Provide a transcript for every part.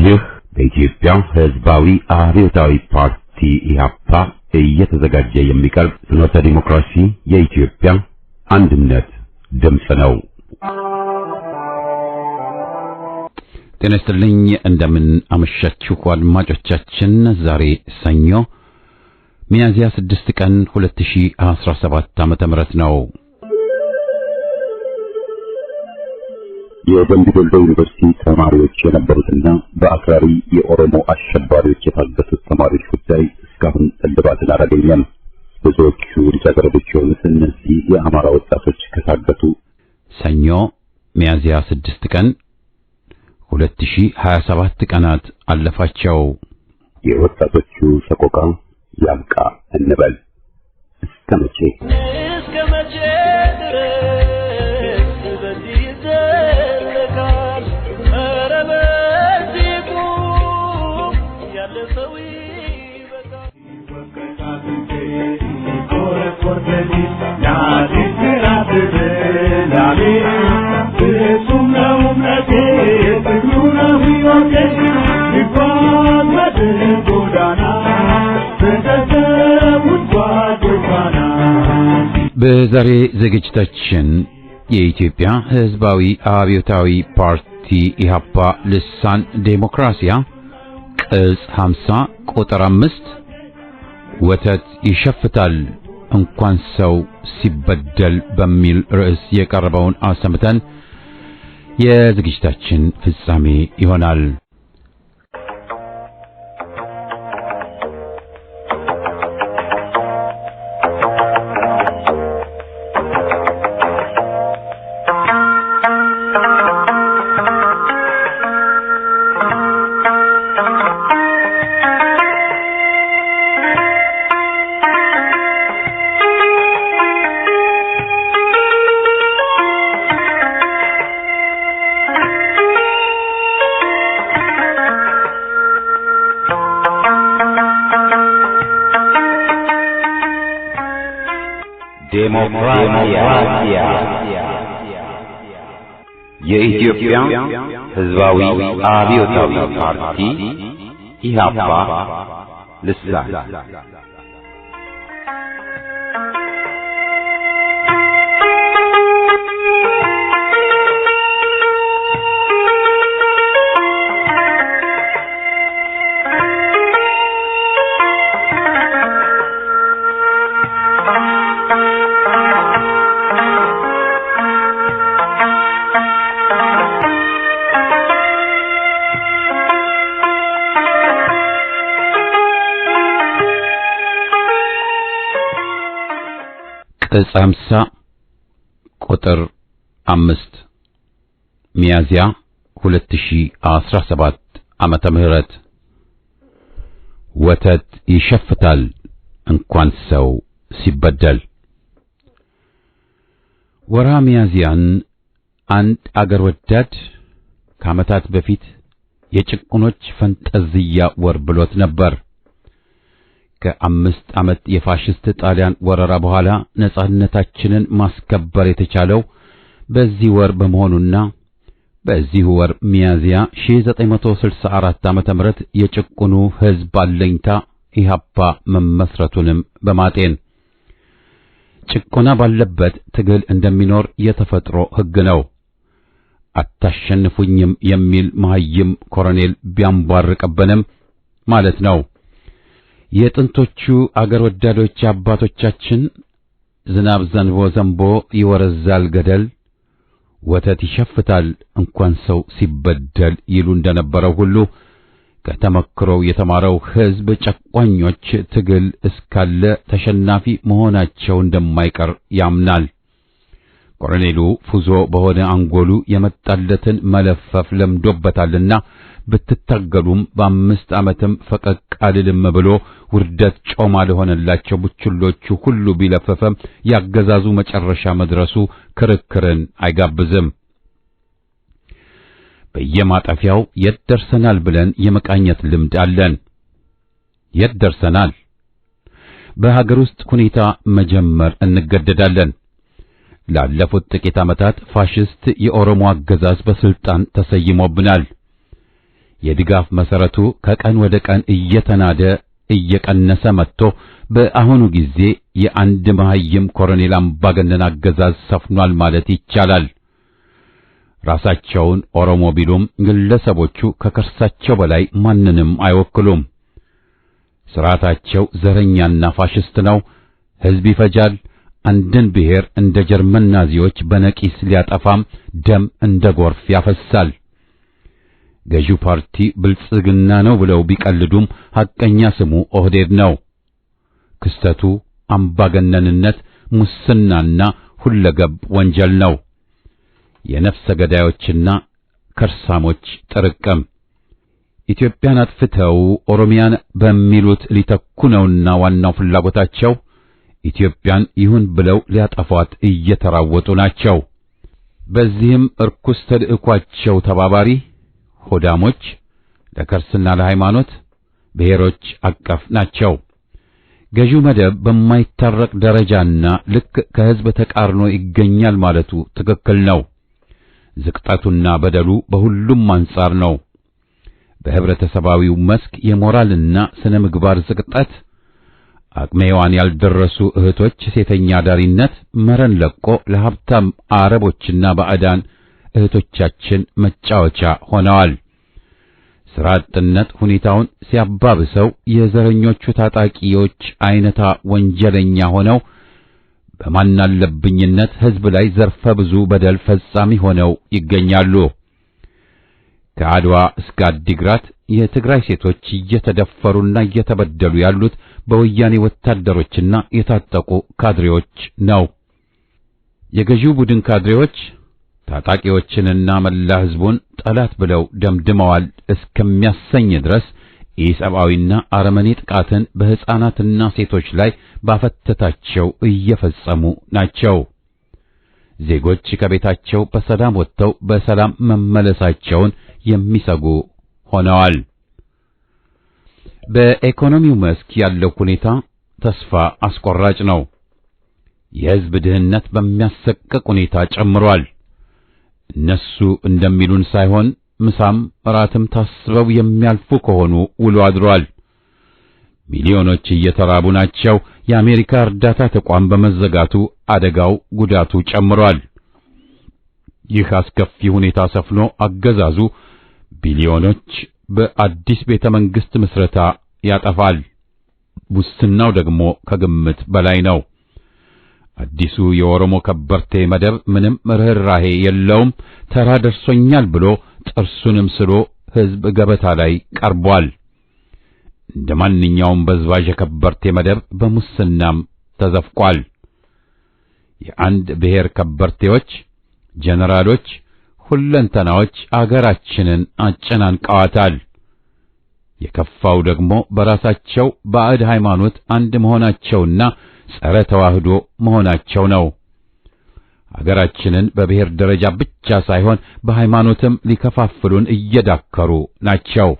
ይህ በኢትዮጵያ ሕዝባዊ አብዮታዊ ፓርቲ ኢህአፓ እየተዘጋጀ የሚቀርብ ፍኖተ ዲሞክራሲ የኢትዮጵያ አንድነት ድምፅ ነው። ጤና ይስጥልኝ፣ እንደምን አመሻችሁ አድማጮቻችን። ዛሬ ሰኞ ሚያዝያ 6 ቀን 2017 ዓመተ ምህረት ነው። የደምቢ ዶሎ ዩኒቨርሲቲ ተማሪዎች የነበሩትና በአክራሪ የኦሮሞ አሸባሪዎች የታገቱት ተማሪዎች ጉዳይ እስካሁን እልባትን አላገኘም። ብዙዎቹ ልጃገረዶች የሆኑት እነዚህ የአማራ ወጣቶች ከታገቱ ሰኞ ሚያዝያ 6 ቀን 2027 ቀናት አለፋቸው። የወጣቶቹ ሰቆቃ ያብቃ እንበል። እስከ መቼ ድረስ በዚህ ይዘለቃል? ኧረ በዚህ ቁም፣ ያለ ሰው ይበቃል። በዛሬ ዝግጅታችን የኢትዮጵያ ሕዝባዊ አብዮታዊ ፓርቲ ኢህአፓ ልሳን ዴሞክራሲያ ቅጽ 50 ቁጥር 5 ወተት ይሸፍታል እንኳን ሰው ሲበደል በሚል ርዕስ የቀረበውን አሰምተን የዝግጅታችን ፍጻሜ ይሆናል። ዴሞክራሲያ የኢትዮጵያ ሕዝባዊ አብዮታዊ ፓርቲ ኢህአፓ ልሳን ቅጽ 50 ቁጥር 5 ሚያዝያ 2017 ዓመተ ምህረት ወተት ይሸፍታል እንኳን ሰው ሲበደል። ወርሃ ሚያዝያን አንድ አገር ወዳድ ከዓመታት በፊት የጭቁኖች ፈንጠዝያ ወር ብሎት ነበር። ከ5 ዓመት የፋሽስት ጣሊያን ወረራ በኋላ ነጻነታችንን ማስከበር የተቻለው በዚህ ወር በመሆኑና በዚህ ወር ሚያዝያ 1964 ዓመተ ምህረት የጭቁኑ ሕዝብ አለኝታ ኢህአፓ መመስረቱንም በማጤን ጭቆና ባለበት ትግል እንደሚኖር የተፈጥሮ ሕግ ነው። አታሸንፉኝም የሚል መሐይም ኮሎኔል ቢያንቧርቅብንም ማለት ነው። የጥንቶቹ አገር ወዳዶች አባቶቻችን ዝናብ ዘንቦ ይወረዛል ገደል፣ ወተት ይሸፍታል እንኳን ሰው ሲበደል ይሉ እንደነበረው ሁሉ ከተመክሮው የተማረው ሕዝብ ጨቋኞች ትግል እስካለ ተሸናፊ መሆናቸው እንደማይቀር ያምናል። ኮሎኔሉ ፉዞ በሆነ አንጎሉ የመጣለትን መለፈፍ ለምዶበታልና ብትታገሉም በ5 ዓመትም ፈቀቅ አልልም ብሎ ውርደት ጮማ ለሆነላቸው ቡችሎቹ ሁሉ ቢለፈፈም ያገዛዙ መጨረሻ መድረሱ ክርክርን አይጋብዝም። በየማጠፊያው የት ደርሰናል ብለን የመቃኘት ልምድ አለን። የት ደርሰናል? በሀገር ውስጥ ሁኔታ መጀመር እንገደዳለን። ላለፉት ጥቂት ዓመታት ፋሽስት የኦሮሞ አገዛዝ በስልጣን ተሰይሞብናል። የድጋፍ መሰረቱ ከቀን ወደ ቀን እየተናደ እየቀነሰ መጥቶ በአሁኑ ጊዜ የአንድ መሐይም ኮሎኔል አምባገነን አገዛዝ ሰፍኗል ማለት ይቻላል። ራሳቸውን ኦሮሞ ቢሉም ግለሰቦቹ ከከርሳቸው በላይ ማንንም አይወክሉም። ስርዓታቸው ዘረኛና ፋሽስት ነው። ሕዝብ ይፈጃል። አንድን ብሔር እንደ ጀርመን ናዚዎች በነቂስ ሊያጠፋም ደም እንደ ጎርፍ ያፈሳል። ገዢው ፓርቲ ብልጽግና ነው ብለው ቢቀልዱም ሐቀኛ ስሙ ኦህዴድ ነው። ክስተቱ አምባገነንነት፣ ሙስናና ሁለገብ ወንጀል ነው። የነፍሰ ገዳዮችና ከርሳሞች ጥርቅም ኢትዮጵያን አጥፍተው ኦሮሚያን በሚሉት ሊተኩ ነውና ዋናው ፍላጎታቸው ኢትዮጵያን ይሁን ብለው ሊያጠፏት እየተራወጡ ናቸው። በዚህም እርኩስ ተልእኳቸው ተባባሪ ሆዳሞች ለከርስና ለሃይማኖት ብሔሮች አቀፍ ናቸው። ገዢው መደብ በማይታረቅ ደረጃና ልክ ከህዝብ ተቃርኖ ይገኛል ማለቱ ትክክል ነው። ዝቅጠቱና በደሉ በሁሉም አንጻር ነው። በህብረተሰባዊው መስክ የሞራልና ስነ ምግባር ዝቅጠት፣ አቅመዋን ያልደረሱ እህቶች ሴተኛ ዳሪነት መረን ለቆ ለሀብታም አረቦችና ባዕዳን እህቶቻችን መጫወቻ ሆነዋል። ሥራ አጥነት ሁኔታውን ሲያባብሰው የዘረኞቹ ታጣቂዎች አይነታ ወንጀለኛ ሆነው በማናለብኝነት ህዝብ ላይ ዘርፈ ብዙ በደል ፈጻሚ ሆነው ይገኛሉ። ከአድዋ እስከ አዲግራት የትግራይ ሴቶች እየተደፈሩና እየተበደሉ ያሉት በወያኔ ወታደሮችና የታጠቁ ካድሬዎች ነው። የገዢው ቡድን ካድሬዎች ታጣቂዎችንና መላ ህዝቡን ጠላት ብለው ደምድመዋል እስከሚያሰኝ ድረስ ኢሰብአዊና አረመኔ ጥቃትን በሕፃናትና ሴቶች ላይ ባፈተታቸው እየፈጸሙ ናቸው። ዜጎች ከቤታቸው በሰላም ወጥተው በሰላም መመለሳቸውን የሚሰጉ ሆነዋል። በኢኮኖሚው መስክ ያለው ሁኔታ ተስፋ አስቆራጭ ነው። የህዝብ ድህነት በሚያሰቅቅ ሁኔታ ጨምሯል። እነሱ እንደሚሉን ሳይሆን ምሳም እራትም ታስበው የሚያልፉ ከሆኑ ውሎ አድሯል። ሚሊዮኖች እየተራቡ ናቸው። የአሜሪካ እርዳታ ተቋም በመዘጋቱ አደጋው ጉዳቱ ጨምሯል። ይህ አስከፊ ሁኔታ ሰፍኖ አገዛዙ ቢሊዮኖች በአዲስ ቤተ መንግስት ምስረታ ያጠፋል። ሙስናው ደግሞ ከግምት በላይ ነው። አዲሱ የኦሮሞ ከበርቴ መደብ ምንም ርህራሄ የለውም። ተራ ደርሶኛል ብሎ ጥርሱንም ስሎ ህዝብ ገበታ ላይ ቀርቧል። እንደ ማንኛውም በዝባዥ የከበርቴ መደብ በሙስናም ተዘፍቋል። የአንድ ብሔር ከበርቴዎች፣ ጀነራሎች፣ ሁለንተናዎች አገራችንን አጨናንቀዋታል። የከፋው ደግሞ በራሳቸው ባዕድ ሃይማኖት አንድ መሆናቸውና ጸረ ተዋህዶ መሆናቸው ነው። አገራችንን በብሔር ደረጃ ብቻ ሳይሆን በሃይማኖትም ሊከፋፍሉን እየዳከሩ ናቸው።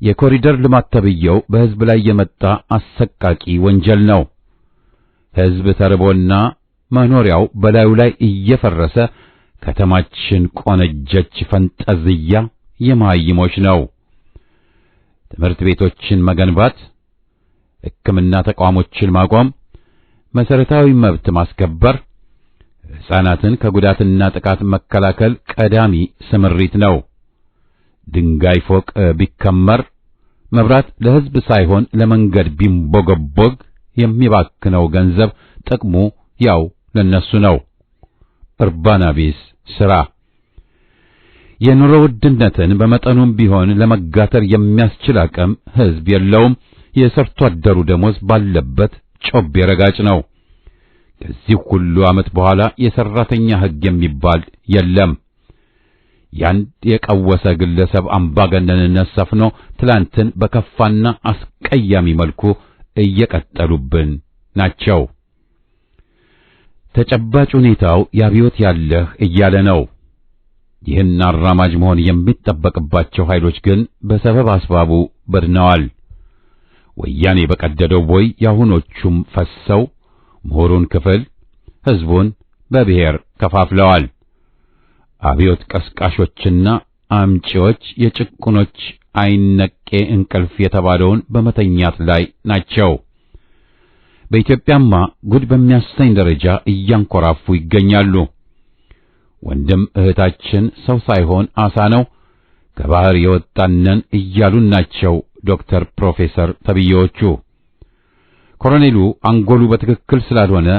የኮሪደር ልማት ተብየው በህዝብ ላይ የመጣ አሰቃቂ ወንጀል ነው። ህዝብ ተርቦና መኖሪያው በላዩ ላይ እየፈረሰ ከተማችን ቆነጀች ፈንጠዝያ የማይሞች ነው። ትምህርት ቤቶችን መገንባት፣ ሕክምና ተቋሞችን ማቋም፣ መሰረታዊ መብት ማስከበር፣ ሕፃናትን ከጉዳትና ጥቃት መከላከል ቀዳሚ ስምሪት ነው። ድንጋይ ፎቅ ቢከመር መብራት ለህዝብ ሳይሆን ለመንገድ ቢንቦገቦግ የሚባክነው ገንዘብ ጥቅሙ ያው ለነሱ ነው። እርባና ቢስ ሥራ የኑሮ ውድነትን በመጠኑም ቢሆን ለመጋተር የሚያስችል አቅም ህዝብ የለውም። የሰርቶ አደሩ ደሞዝ ባለበት ጮቤ ረጋጭ ነው። ከዚህ ሁሉ ዓመት በኋላ የሰራተኛ ህግ የሚባል የለም። ያንድ የቀወሰ ግለሰብ አምባገነንነት ሰፍኖ ትላንትን በከፋና አስቀያሚ መልኩ እየቀጠሉብን ናቸው። ተጨባጭ ሁኔታው ያብዮት ያለህ እያለ ነው። ይህን አራማጅ መሆን የሚጠበቅባቸው ኃይሎች ግን በሰበብ አስባቡ በድነዋል። ወያኔ በቀደደው ቦይ ያሁኖቹም ፈሰው ምሁሩን ክፍል ሕዝቡን በብሔር ከፋፍለዋል። አብዮት ቀስቃሾችና አምጪዎች የጭቁኖች አይነቄ እንቅልፍ የተባለውን በመተኛት ላይ ናቸው። በኢትዮጵያማ ጉድ በሚያሰኝ ደረጃ እያንኮራፉ ይገኛሉ። ወንድም እህታችን ሰው ሳይሆን አሳ ነው፣ ከባህር የወጣነን እያሉን ናቸው ዶክተር ፕሮፌሰር ተብዬዎቹ። ኮሎኔሉ አንጎሉ በትክክል ስላልሆነ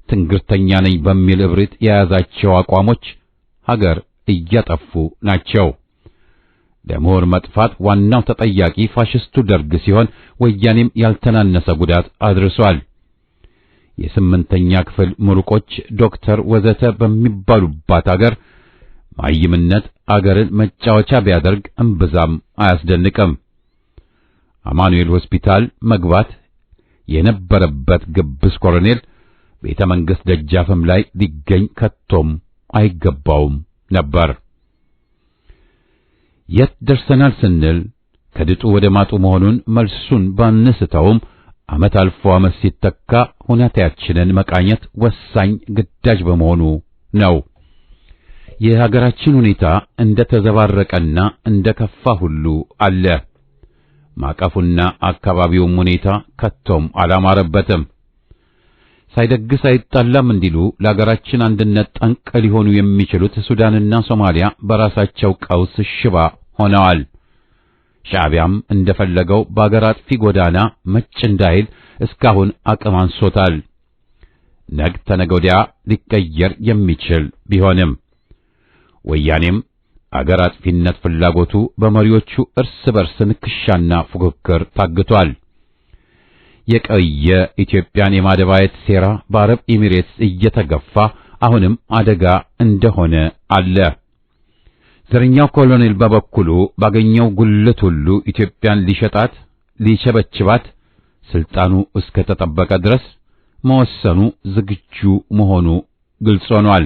ትንግርተኛ ነኝ በሚል እብሪት የያዛቸው አቋሞች ሀገር እያጠፉ ናቸው። ለምሁር መጥፋት ዋናው ተጠያቂ ፋሽስቱ ደርግ ሲሆን ወያኔም ያልተናነሰ ጉዳት አድርሷል። የስምንተኛ ክፍል ምሩቆች ዶክተር ወዘተ በሚባሉባት አገር ማይምነት አገርን መጫወቻ ቢያደርግ እምብዛም አያስደንቅም። አማኑኤል ሆስፒታል መግባት የነበረበት ግብስ ኮሎኔል ቤተ መንግሥት ደጃፍም ላይ ሊገኝ ከቶም አይገባውም ነበር። የት ደርሰናል ስንል ከድጡ ወደ ማጡ መሆኑን መልሱን ባንስተውም ዓመት አልፎ ዓመት ሲተካ ሁኔታችንን መቃኘት ወሳኝ ግዳጅ በመሆኑ ነው። የሀገራችን ሁኔታ እንደ ተዘባረቀና እንደ ከፋ ሁሉ አለ። ማቀፉና አካባቢውም ሁኔታ ከቶም አላማረበትም። ሳይደግስ አይጣላም እንዲሉ ለሀገራችን አንድነት ጠንቅ ሊሆኑ የሚችሉት ሱዳንና ሶማሊያ በራሳቸው ቀውስ ሽባ ሆነዋል። ሻዕቢያም እንደፈለገው በአገር አጥፊ ጎዳና መጭ እንዳይል እስካሁን አቅም አንሶታል። ነገ ተነገ ወዲያ ሊቀየር የሚችል ቢሆንም ወያኔም አገር አጥፊነት ፍላጎቱ በመሪዎቹ እርስ በርስ ንክሻና ፉክክር ታግቷል። የቀየ ኢትዮጵያን የማደባየት ሴራ በአረብ ኤሚሬትስ እየተገፋ አሁንም አደጋ እንደሆነ አለ። ዘረኛው ኮሎኔል በበኩሉ ባገኘው ጉልት ሁሉ ኢትዮጵያን ሊሸጣት ሊቸበችባት ስልጣኑ እስከ ተጠበቀ ድረስ መወሰኑ ዝግጁ መሆኑ ግልጽ ሆኗል።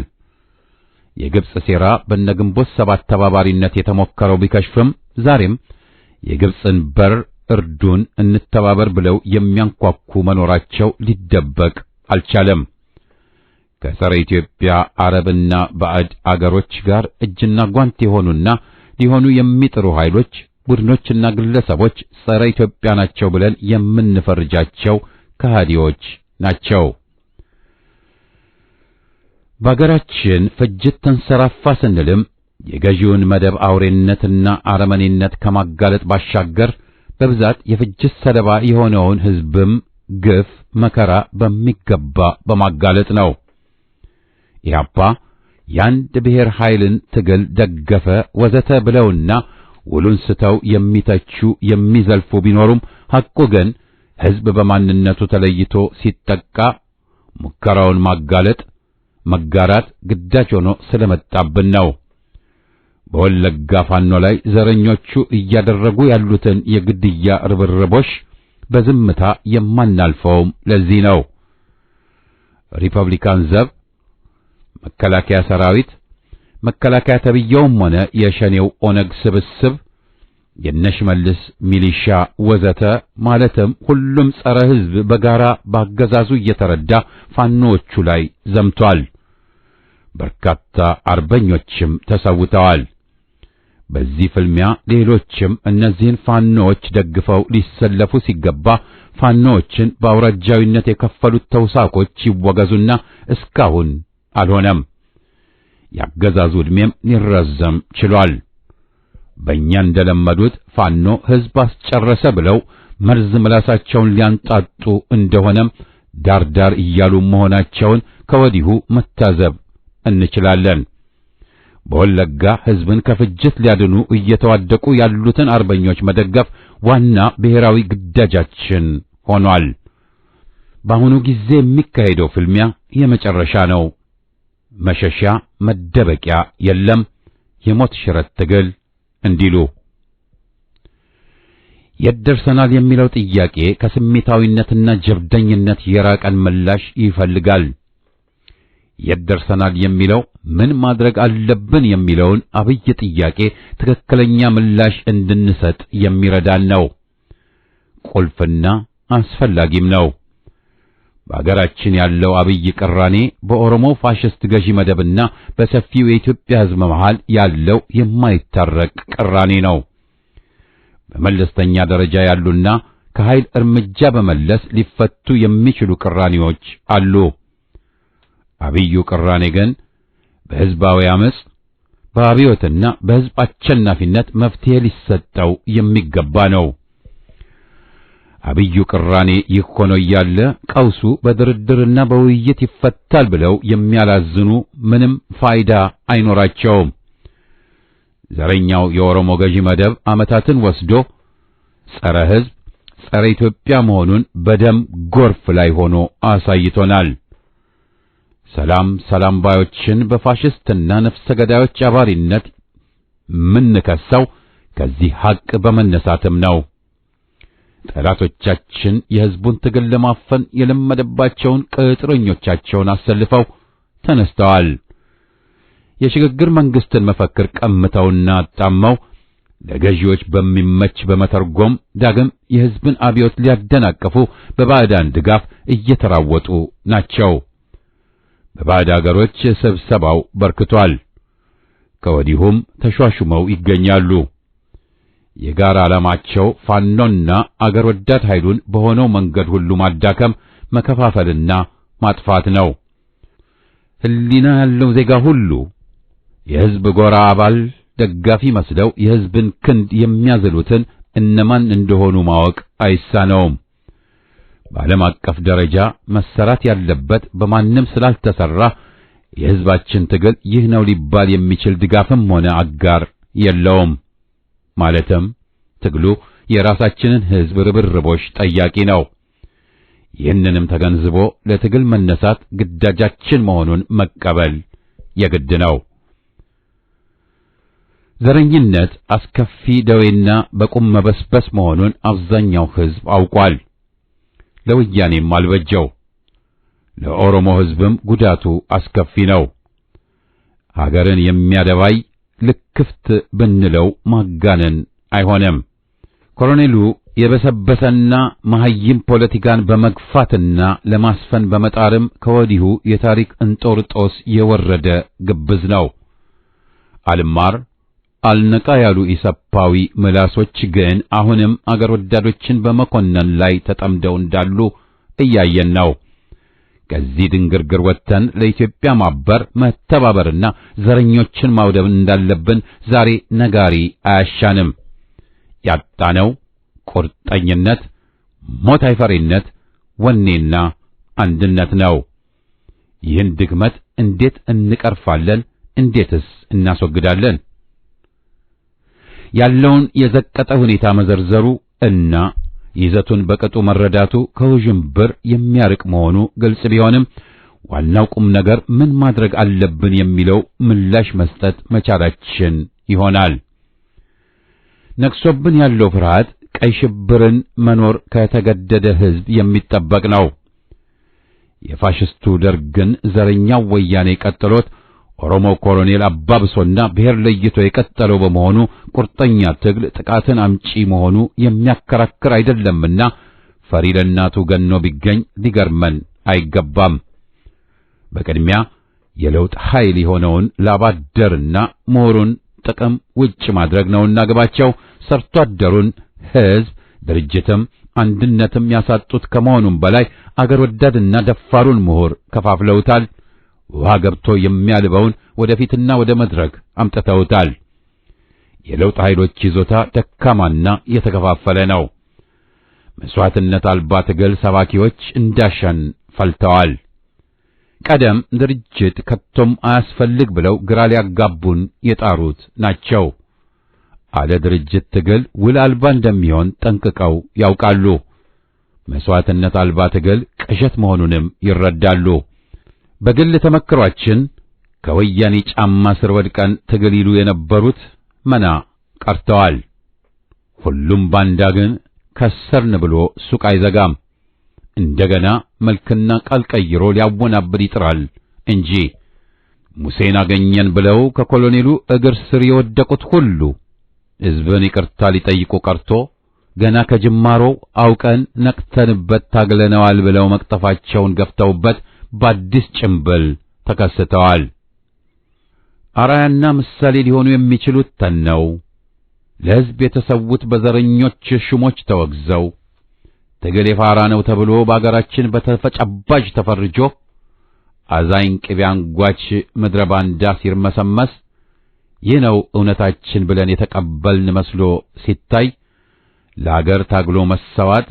የግብጽ ሴራ በነግንቦት ሰባት ተባባሪነት የተሞከረው ቢከሽፍም ዛሬም የግብጽን በር እርዱን እንተባበር ብለው የሚያንኳኩ መኖራቸው ሊደበቅ አልቻለም። ከጸረ ኢትዮጵያ አረብና ባዕድ አገሮች ጋር እጅና ጓንት የሆኑና ሊሆኑ የሚጥሩ ኃይሎች፣ ቡድኖችና ግለሰቦች ጸረ ኢትዮጵያ ናቸው ብለን የምንፈርጃቸው ከሃዲዎች ናቸው። በአገራችን ፍጅት ተንሰራፋ ስንልም የገዢውን መደብ አውሬነትና አረመኔነት ከማጋለጥ ባሻገር በብዛት የፍጅት ሰለባ የሆነውን ሕዝብም ግፍ መከራ በሚገባ በማጋለጥ ነው። ኢህአፓ የአንድ ብሔር ኃይልን ትግል ደገፈ ወዘተ ብለውና ውሉን ስተው የሚተቹ የሚዘልፉ ቢኖሩም ሐቁ ግን ሕዝብ በማንነቱ ተለይቶ ሲጠቃ ሙከራውን ማጋለጥ መጋራት ግዳጅ ሆኖ ስለመጣብን ነው። በወለጋ ፋኖ ላይ ዘረኞቹ እያደረጉ ያሉትን የግድያ ርብርቦሽ በዝምታ የማናልፈውም ለዚህ ነው። ሪፐብሊካን ዘብ፣ መከላከያ ሰራዊት፣ መከላከያ ተብየውም ሆነ የሸኔው ኦነግ ስብስብ፣ የነሽመልስ ሚሊሻ ወዘተ ማለትም ሁሉም ጸረ ሕዝብ በጋራ ባገዛዙ እየተረዳ ፋኖዎቹ ላይ ዘምቷል። በርካታ አርበኞችም ተሰውተዋል። በዚህ ፍልሚያ ሌሎችም እነዚህን ፋኖዎች ደግፈው ሊሰለፉ ሲገባ ፋኖዎችን በአውራጃዊነት የከፈሉት ተውሳኮች ይወገዙና እስካሁን አልሆነም። ያገዛዙ ዕድሜም ሊረዘም ችሏል። በእኛ እንደለመዱት ፋኖ ሕዝብ አስጨረሰ ብለው መርዝ ምላሳቸውን ሊያንጣጡ እንደሆነም ዳርዳር እያሉ መሆናቸውን ከወዲሁ መታዘብ እንችላለን። በወለጋ ሕዝብን ከፍጅት ሊያድኑ እየተዋደቁ ያሉትን አርበኞች መደገፍ ዋና ብሔራዊ ግዳጃችን ሆኗል። በአሁኑ ጊዜ የሚካሄደው ፍልሚያ የመጨረሻ ነው። መሸሻ መደበቂያ የለም። የሞት ሽረት ትግል እንዲሉ የት ደርሰናል የሚለው ጥያቄ ከስሜታዊነትና ጀብደኝነት የራቀን ምላሽ ይፈልጋል። የት ደርሰናል የሚለው ምን ማድረግ አለብን የሚለውን አብይ ጥያቄ ትክክለኛ ምላሽ እንድንሰጥ የሚረዳን ነው። ቁልፍና አስፈላጊም ነው። በአገራችን ያለው አብይ ቅራኔ በኦሮሞ ፋሽስት ገዢ መደብና በሰፊው የኢትዮጵያ ሕዝብ መሃል ያለው የማይታረቅ ቅራኔ ነው። በመለስተኛ ደረጃ ያሉና ከኃይል እርምጃ በመለስ ሊፈቱ የሚችሉ ቅራኔዎች አሉ። አብዩ ቅራኔ ግን በሕዝባዊ አመጽ፣ በአብዮትና በሕዝብ አሸናፊነት መፍትሄ ሊሰጠው የሚገባ ነው። አብዩ ቅራኔ ይህ ሆኖ እያለ ቀውሱ በድርድርና በውይይት ይፈታል ብለው የሚያላዝኑ ምንም ፋይዳ አይኖራቸውም። ዘረኛው የኦሮሞ ገዢ መደብ ዓመታትን ወስዶ ጸረ ሕዝብ፣ ጸረ ኢትዮጵያ መሆኑን በደም ጎርፍ ላይ ሆኖ አሳይቶናል። ሰላም ሰላም ባዮችን በፋሽስትና ነፍሰ ገዳዮች አባሪነት ምንከሰው ከዚህ ሐቅ በመነሳትም ነው። ጠላቶቻችን የሕዝቡን ትግል ለማፈን የለመደባቸውን ቅጥረኞቻቸውን አሰልፈው ተነስተዋል። የሽግግር መንግስትን መፈክር ቀምተውና አጣመው ለገዢዎች በሚመች በመተርጎም ዳግም የሕዝብን አብዮት ሊያደናቅፉ በባዕዳን ድጋፍ እየተራወጡ ናቸው። በባዕድ አገሮች ስብሰባው በርክቷል። ከወዲሁም ተሿሹመው ይገኛሉ። የጋራ ዓላማቸው ፋኖና አገር ወዳድ ኃይሉን በሆነው መንገድ ሁሉ ማዳከም፣ መከፋፈልና ማጥፋት ነው። ሕሊና ያለው ዜጋ ሁሉ የሕዝብ ጎራ አባል ደጋፊ መስለው የሕዝብን ክንድ የሚያዝሉትን እነማን እንደሆኑ ማወቅ አይሳነውም። በዓለም አቀፍ ደረጃ መሰራት ያለበት በማንም ስላልተሰራ የሕዝባችን ትግል ይህ ነው ሊባል የሚችል ድጋፍም ሆነ አጋር የለውም። ማለትም ትግሉ የራሳችንን ሕዝብ ርብርቦች ጠያቂ ነው። ይህንንም ተገንዝቦ ለትግል መነሳት ግዳጃችን መሆኑን መቀበል የግድ ነው። ዘረኝነት አስከፊ ደዌና በቁም መበስበስ መሆኑን አብዛኛው ሕዝብ አውቋል። ለወያኔም አልበጀው። ለኦሮሞ ሕዝብም ጉዳቱ አስከፊ ነው። ሀገርን የሚያደባይ ልክፍት ብንለው ማጋነን አይሆንም። ኮሎኔሉ የበሰበሰና መሐይም ፖለቲካን በመግፋትና ለማስፈን በመጣርም ከወዲሁ የታሪክ እንጦርጦስ የወረደ ግብዝ ነው። አልማር አልነቃ ያሉ ኢሰፓዊ ምላሶች ግን አሁንም አገር ወዳዶችን በመኮነን ላይ ተጠምደው እንዳሉ እያየን ነው። ከዚህ ድንግርግር ወጥተን ለኢትዮጵያ ማበር መተባበርና ዘረኞችን ማውደብ እንዳለብን ዛሬ ነጋሪ አያሻንም። ያጣነው ቁርጠኝነት፣ ሞት አይፈሪነት፣ ወኔና አንድነት ነው። ይህን ድክመት እንዴት እንቀርፋለን? እንዴትስ እናስወግዳለን? ያለውን የዘቀጠ ሁኔታ መዘርዘሩ እና ይዘቱን በቅጡ መረዳቱ ከውዥንብር የሚያርቅ መሆኑ ግልጽ ቢሆንም ዋናው ቁም ነገር ምን ማድረግ አለብን የሚለው ምላሽ መስጠት መቻላችን ይሆናል። ነክሶብን ያለው ፍርሃት ቀይ ሽብርን መኖር ከተገደደ ሕዝብ የሚጠበቅ ነው። የፋሽስቱ ደርግን ዘረኛው ወያኔ ቀጥሎት ኦሮሞ ኮሎኔል አባብሶና ብሔር ለይቶ የቀጠለው በመሆኑ ቁርጠኛ ትግል ጥቃትን አምጪ መሆኑ የሚያከራክር አይደለምና ፈሪ ለእናቱ ገኖ ቢገኝ ሊገርመን አይገባም። በቅድሚያ የለውጥ ኃይል የሆነውን ላባደርና ምሁሩን ጥቅም ውጭ ማድረግ ነውና ግባቸው ሰርቶ አደሩን ሕዝብ ድርጅትም አንድነትም ያሳጡት ከመሆኑም በላይ አገር ወዳድና ደፋሩን ምሁር ከፋፍለውታል። ውሃ ገብቶ የሚያልበውን ወደፊትና ወደ መድረክ አምጥተውታል። የለውጥ ኃይሎች ይዞታ ደካማና የተከፋፈለ ነው። መስዋዕትነት አልባ ትግል ሰባኪዎች እንዳሸን ፈልተዋል። ቀደም ድርጅት ከቶም አያስፈልግ ብለው ግራ ሊያጋቡን የጣሩት ናቸው። አለ ድርጅት ትግል ውል አልባ እንደሚሆን ጠንቅቀው ያውቃሉ። መስዋዕትነት አልባ ትግል ቅዠት መሆኑንም ይረዳሉ። በግል ተመክሯችን ከወያኔ ጫማ ስር ወድቀን ትግል ይሉ የነበሩት መና ቀርተዋል። ሁሉም ባንዳ ግን ከሰርን ብሎ ሱቅ አይዘጋም። እንደገና መልክና ቃል ቀይሮ ሊያወናብድ ይጥራል እንጂ ሙሴን አገኘን ብለው ከኮሎኔሉ እግር ስር የወደቁት ሁሉ ሕዝብን ይቅርታ ሊጠይቁ ቀርቶ ገና ከጅማሮው አውቀን ነቅተንበት ታግለነዋል ብለው መቅጠፋቸውን ገፍተውበት በአዲስ ጭንብል ተከስተዋል። አርአያና ምሳሌ ሊሆኑ የሚችሉት ተነው ለሕዝብ የተሰዉት በዘረኞች ሹሞች ተወግዘው ትግል የፋራ ነው ተብሎ በአገራችን በተጨባጭ ተፈርጆ አዛኝ ቅቤ አንጓች ምድረ ባንዳ ሲርመሰመስ ይህ ነው እውነታችን ብለን የተቀበልን መስሎ ሲታይ ለአገር ታግሎ መሰዋት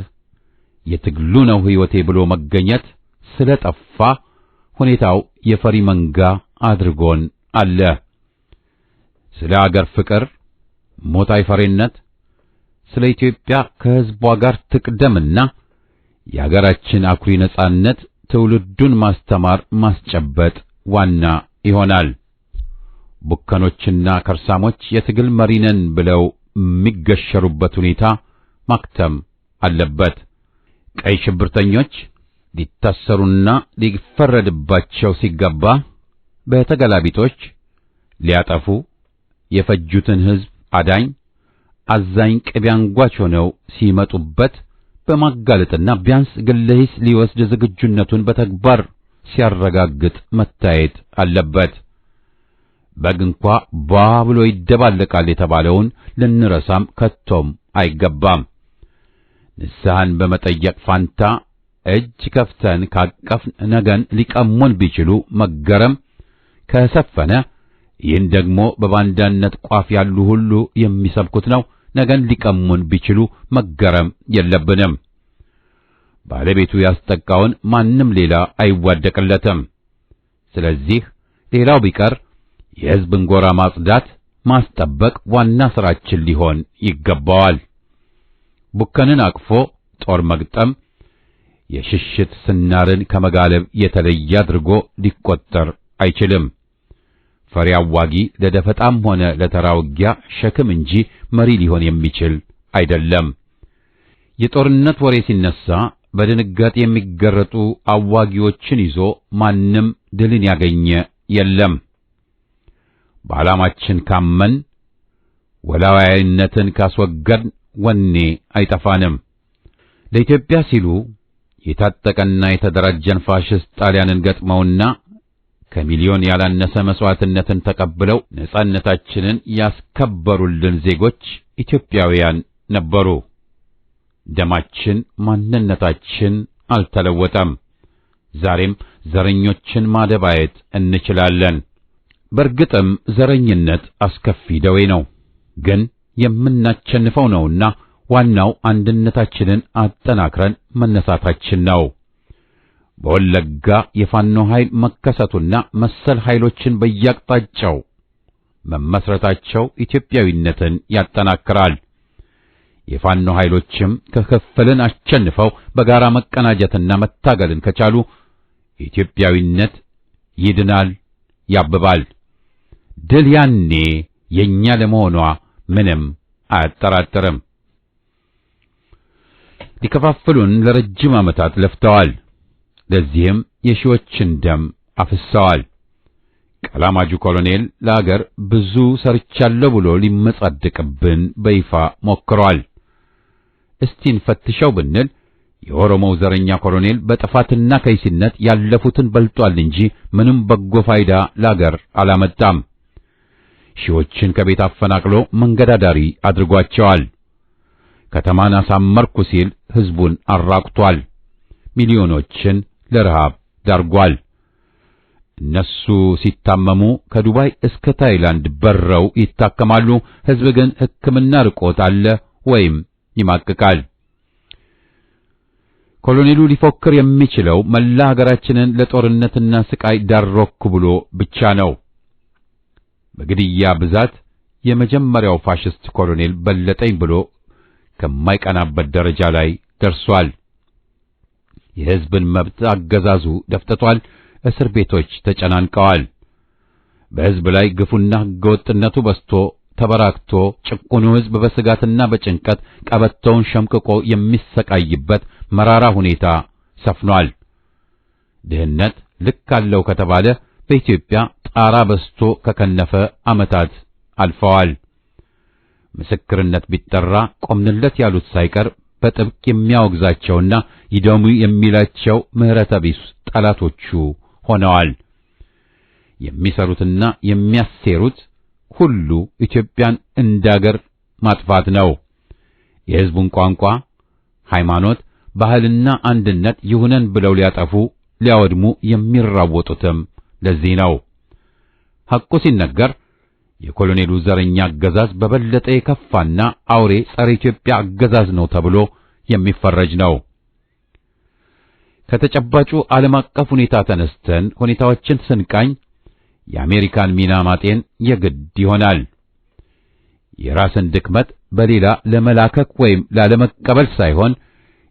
የትግሉ ነው ሕይወቴ ብሎ መገኘት ስለጠፋ ሁኔታው የፈሪ መንጋ አድርጎን አለ። ስለ አገር ፍቅር ሞት አይፈሪነት፣ ስለ ኢትዮጵያ ከሕዝቧ ጋር ትቅደምና የአገራችን አኩሪ ነጻነት ትውልዱን ማስተማር ማስጨበጥ ዋና ይሆናል። ቡከኖችና ከርሳሞች የትግል መሪነን ብለው የሚገሸሩበት ሁኔታ ማክተም አለበት። ቀይ ሽብርተኞች ሊታሰሩና ሊፈረድባቸው ሲገባ በተገላቢጦች ሊያጠፉ የፈጁትን ሕዝብ አዳኝ አዛኝ ቅቤ አንጓች ሆነው ሲመጡበት በማጋለጥና ቢያንስ ግለሂስ ሊወስድ ዝግጁነቱን በተግባር ሲያረጋግጥ መታየት አለበት። በግ እንኳ ቧ ብሎ ይደባለቃል የተባለውን ልንረሳም ከቶም አይገባም። ንስሐን በመጠየቅ ፋንታ እጅ ከፍተን ካቀፍን ነገን ሊቀሙን ቢችሉ መገረም ከሰፈነ ይህን ደግሞ በባንዳነት ቋፍ ያሉ ሁሉ የሚሰብኩት ነው። ነገን ሊቀሙን ቢችሉ መገረም የለብንም። ባለቤቱ ያስጠቃውን ማንም ሌላ አይዋደቅለትም። ስለዚህ ሌላው ቢቀር የሕዝብን ጎራ ማጽዳት፣ ማስጠበቅ ዋና ሥራችን ሊሆን ይገባዋል። ቡከንን አቅፎ ጦር መግጠም የሽሽት ስናርን ከመጋለብ የተለየ አድርጎ ሊቆጠር አይችልም። ፈሪ አዋጊ ለደፈጣም ሆነ ለተራ ውጊያ ሸክም እንጂ መሪ ሊሆን የሚችል አይደለም። የጦርነት ወሬ ሲነሳ በድንጋጤ የሚገረጡ አዋጊዎችን ይዞ ማንም ድልን ያገኘ የለም። በዓላማችን ካመን ወላዋይነትን ካስወገድ ወኔ አይጠፋንም። ለኢትዮጵያ ሲሉ የታጠቀና የተደራጀን ፋሽስት ጣሊያንን ገጥመውና ከሚሊዮን ያላነሰ መስዋዕትነትን ተቀብለው ነጻነታችንን ያስከበሩልን ዜጎች ኢትዮጵያውያን ነበሩ። ደማችን፣ ማንነታችን አልተለወጠም። ዛሬም ዘረኞችን ማደባየት እንችላለን። በእርግጥም ዘረኝነት አስከፊ ደዌ ነው፣ ግን የምናቸንፈው ነውና ዋናው አንድነታችንን አጠናክረን መነሳታችን ነው። በወለጋ የፋኖ ኃይል መከሰቱና መሰል ኃይሎችን በየአቅጣጫው መመስረታቸው ኢትዮጵያዊነትን ያጠናክራል። የፋኖ ኃይሎችም ክፍፍልን አሸንፈው በጋራ መቀናጀትና መታገልን ከቻሉ ኢትዮጵያዊነት ይድናል፣ ያብባል። ድል ያኔ የኛ ለመሆኗ ምንም አያጠራጥርም። ሊከፋፍሉን ለረጅም ዓመታት ለፍተዋል። ለዚህም የሺዎችን ደም አፍሰዋል። ቀላማጁ ኮሎኔል ለአገር ብዙ ሰርቻለሁ ብሎ ሊመጻደቅብን በይፋ ሞክሯል። እስቲን ፈትሸው ብንል የኦሮሞው ዘረኛ ኮሎኔል በጥፋትና ከይሲነት ያለፉትን በልጧል እንጂ ምንም በጎ ፋይዳ ለአገር አላመጣም። ሺዎችን ከቤት አፈናቅሎ መንገድ አዳሪ አድርጓቸዋል። ከተማን አሳመርኩ ሲል ሕዝቡን አራቁቷል። ሚሊዮኖችን ለረሃብ ዳርጓል። እነሱ ሲታመሙ ከዱባይ እስከ ታይላንድ በረው ይታከማሉ። ሕዝብ ግን ሕክምና ርቆት አለ ወይም ይማቅቃል። ኮሎኔሉ ሊፎክር የሚችለው መላ ሀገራችንን ለጦርነትና ስቃይ ዳረኩ ብሎ ብቻ ነው። በግድያ ብዛት የመጀመሪያው ፋሽስት ኮሎኔል በለጠኝ ብሎ ከማይቀናበት ደረጃ ላይ ደርሷል። የሕዝብን መብት አገዛዙ ደፍጥጧል። እስር ቤቶች ተጨናንቀዋል። በሕዝብ ላይ ግፉና ሕገወጥነቱ በስቶ ተበራክቶ ጭቁኑ ሕዝብ በስጋትና በጭንቀት ቀበቶውን ሸምቅቆ የሚሰቃይበት መራራ ሁኔታ ሰፍኗል። ድህነት ልክ አለው ከተባለ በኢትዮጵያ ጣራ በስቶ ከከነፈ ዓመታት አልፈዋል። ምስክርነት ቢጠራ ቆምንለት ያሉት ሳይቀር በጥብቅ የሚያወግዛቸውና ይደሙ የሚላቸው ምህረተ ቢስ ጠላቶቹ ሆነዋል። የሚሰሩትና የሚያሴሩት ሁሉ ኢትዮጵያን እንዳገር ማጥፋት ነው። የሕዝቡን ቋንቋ፣ ሃይማኖት፣ ባህልና አንድነት ይሁነን ብለው ሊያጠፉ ሊያወድሙ የሚራወጡትም ለዚህ ነው። ሐቁ ሲነገር የኮሎኔሉ ዘረኛ አገዛዝ በበለጠ የከፋና አውሬ ጸረ ኢትዮጵያ አገዛዝ ነው ተብሎ የሚፈረጅ ነው። ከተጨባጩ ዓለም አቀፍ ሁኔታ ተነስተን ሁኔታዎችን ስንቃኝ የአሜሪካን ሚና ማጤን የግድ ይሆናል። የራስን ድክመት በሌላ ለመላከክ ወይም ላለመቀበል ሳይሆን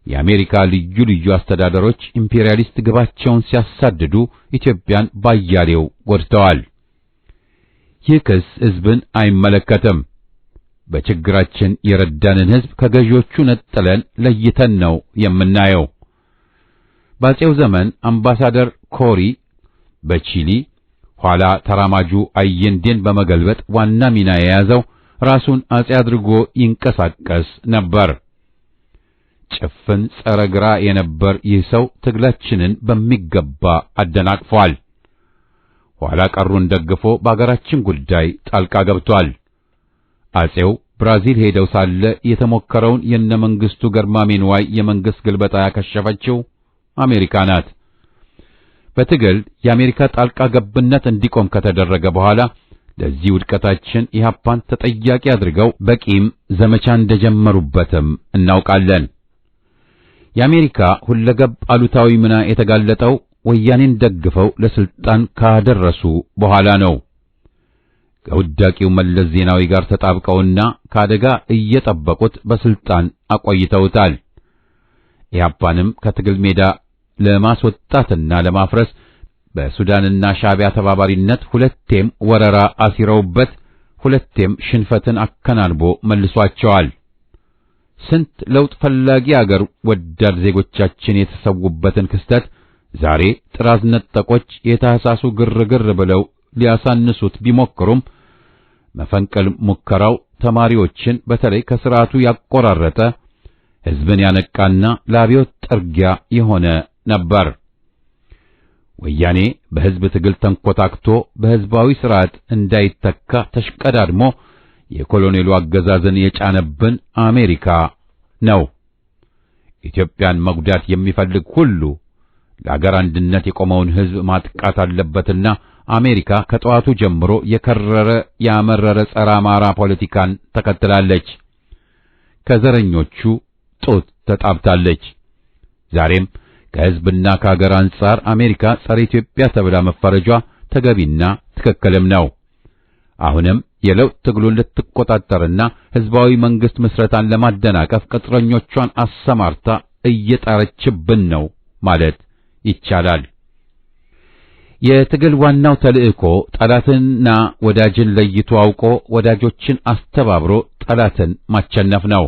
የአሜሪካ ልዩ ልዩ አስተዳደሮች ኢምፔሪያሊስት ግባቸውን ሲያሳድዱ ኢትዮጵያን ባያሌው ጎድተዋል። ይህ ክስ ሕዝብን አይመለከትም። በችግራችን የረዳንን ሕዝብ ከገዢዎቹ ነጥለን ለይተን ነው የምናየው። በአፄው ዘመን አምባሳደር ኮሪ በቺሊ ኋላ ተራማጁ አየንዴን በመገልበጥ ዋና ሚና የያዘው ራሱን አፄ አድርጎ ይንቀሳቀስ ነበር። ጭፍን ጸረ ግራ የነበር ይህ ሰው ትግላችንን በሚገባ አደናቅፏል። ኋላ ቀሩን ደግፎ በአገራችን ጉዳይ ጣልቃ ገብቷል። አፄው ብራዚል ሄደው ሳለ የተሞከረውን የነመንግስቱ ገርማሜን ዋይ የመንግስት ግልበጣ ያከሸፈችው አሜሪካ ናት። በትግል የአሜሪካ ጣልቃ ገብነት እንዲቆም ከተደረገ በኋላ ለዚህ ውድቀታችን ኢህአፓን ተጠያቂ አድርገው በቂም ዘመቻ እንደጀመሩበትም እናውቃለን። የአሜሪካ ሁለገብ አሉታዊ ሚና የተጋለጠው ወያኔን ደግፈው ለስልጣን ካደረሱ በኋላ ነው። ከውዳቂው መለስ ዜናዊ ጋር ተጣብቀውና ከአደጋ እየጠበቁት በስልጣን አቆይተውታል። ኢህአፓንም ከትግል ሜዳ ለማስወጣትና ለማፍረስ በሱዳንና ሻዕቢያ ተባባሪነት ሁለቴም ወረራ አሲረውበት ሁለቴም ሽንፈትን አከናንቦ መልሷቸዋል። ስንት ለውጥ ፈላጊ አገር ወዳድ ዜጎቻችን የተሰዉበትን ክስተት ዛሬ ጥራዝ ነጠቆች የታህሳሱ ግርግር ብለው ሊያሳንሱት ቢሞክሩም መፈንቅል ሙከራው ተማሪዎችን በተለይ ከስርዓቱ ያቆራረጠ ሕዝብን ያነቃና ለአብዮት ጥርጊያ የሆነ ነበር። ወያኔ በሕዝብ ትግል ተንኮታክቶ በሕዝባዊ ስርዓት እንዳይተካ ተሽቀዳድሞ የኮሎኔሉ አገዛዝን የጫነብን አሜሪካ ነው። ኢትዮጵያን መጉዳት የሚፈልግ ሁሉ ለአገር አንድነት የቆመውን ሕዝብ ማጥቃት አለበትና አሜሪካ ከጠዋቱ ጀምሮ የከረረ ያመረረ ጸረ አማራ ፖለቲካን ተከትላለች። ከዘረኞቹ ጡት ተጣብታለች። ዛሬም ከሕዝብና ከአገር አንጻር አሜሪካ ጸረ ኢትዮጵያ ተብላ መፈረጇ ተገቢና ትክክልም ነው። አሁንም የለውጥ ትግሉን ልትቆጣጠርና ሕዝባዊ መንግስት ምስረታን ለማደናቀፍ ቅጥረኞቿን አሰማርታ እየጣረችብን ነው ማለት ይቻላል። የትግል ዋናው ተልእኮ ጠላትንና ወዳጅን ለይቶ አውቆ ወዳጆችን አስተባብሮ ጠላትን ማቸነፍ ነው።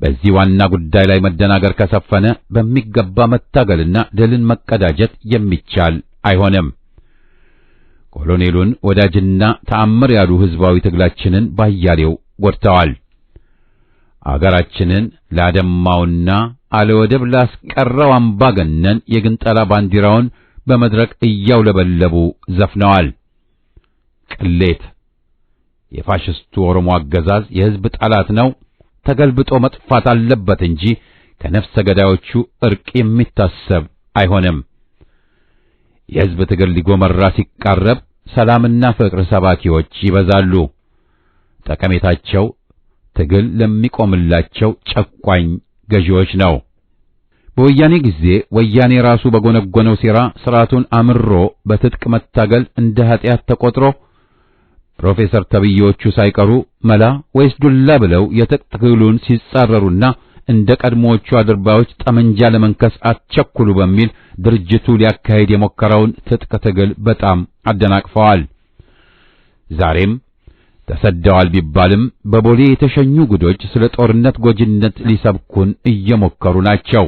በዚህ ዋና ጉዳይ ላይ መደናገር ከሰፈነ በሚገባ መታገልና ድልን መቀዳጀት የሚቻል አይሆንም። ኮሎኔሉን ወዳጅና ተአምር ያሉ ሕዝባዊ ትግላችንን ባያሌው ጎድተዋል። አገራችንን ላደማውና አለወደብ ላስቀረው አምባገነን የግንጠላ ባንዲራውን በመድረክ እያውለበለቡ ዘፍነዋል። ቅሌት! የፋሽስቱ ኦሮሞ አገዛዝ የሕዝብ ጠላት ነው፣ ተገልብጦ መጥፋት አለበት እንጂ ከነፍሰ ገዳዮቹ እርቅ የሚታሰብ አይሆንም። የሕዝብ ትግል ሊጎመራ ሲቃረብ ሰላምና ፍቅር ሰባኪዎች ይበዛሉ። ጠቀሜታቸው ትግል ለሚቆምላቸው ጨቋኝ ገዢዎች ነው። በወያኔ ጊዜ ወያኔ ራሱ በጎነጎነው ሴራ ስርዓቱን አምሮ በትጥቅ መታገል እንደ ኃጢአት ተቆጥሮ ፕሮፌሰር ተብዬዎቹ ሳይቀሩ መላ ወይስ ዱላ ብለው የትጥቅ ትግሉን ሲጻረሩና እንደ ቀድሞዎቹ አድርባዮች ጠመንጃ ለመንከስ አትቸኩሉ በሚል ድርጅቱ ሊያካሄድ የሞከረውን ትጥቅ ትግል በጣም አደናቅፈዋል። ዛሬም ተሰደዋል ቢባልም በቦሌ የተሸኙ ጉዶች ስለ ጦርነት ጎጂነት ሊሰብኩን እየሞከሩ ናቸው።